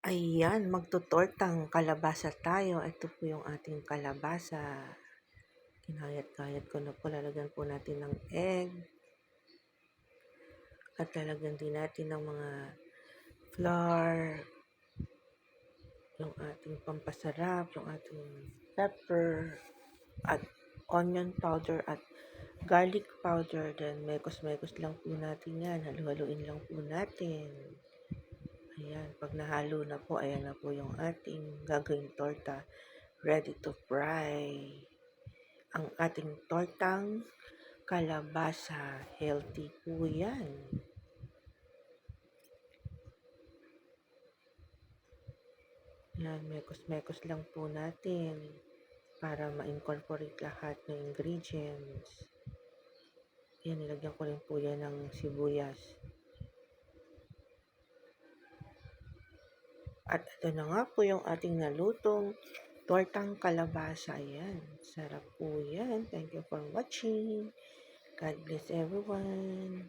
Ayan, magtotortang kalabasa tayo. Ito po yung ating kalabasa. Kinayat-kayat ko na po. Lalagyan po natin ng egg. At lalagyan din natin ng mga flour. Yung ating pampasarap. Yung ating pepper. At onion powder. At garlic powder. Then, mekos-mekos lang po natin yan. Halu-haluin lang po natin. Ayan, pag nahalo na po, ayan na po yung ating gagawing torta. Ready to fry. Ang ating tortang kalabasa. Healthy po yan. Yan, mekos-mekos lang po natin para ma-incorporate lahat ng ingredients. Yan, nilagyan ko rin po yan ng sibuyas. At ito na nga po yung ating nalutong tortang kalabasa. Ayan, sarap po yan. Thank you for watching. God bless everyone.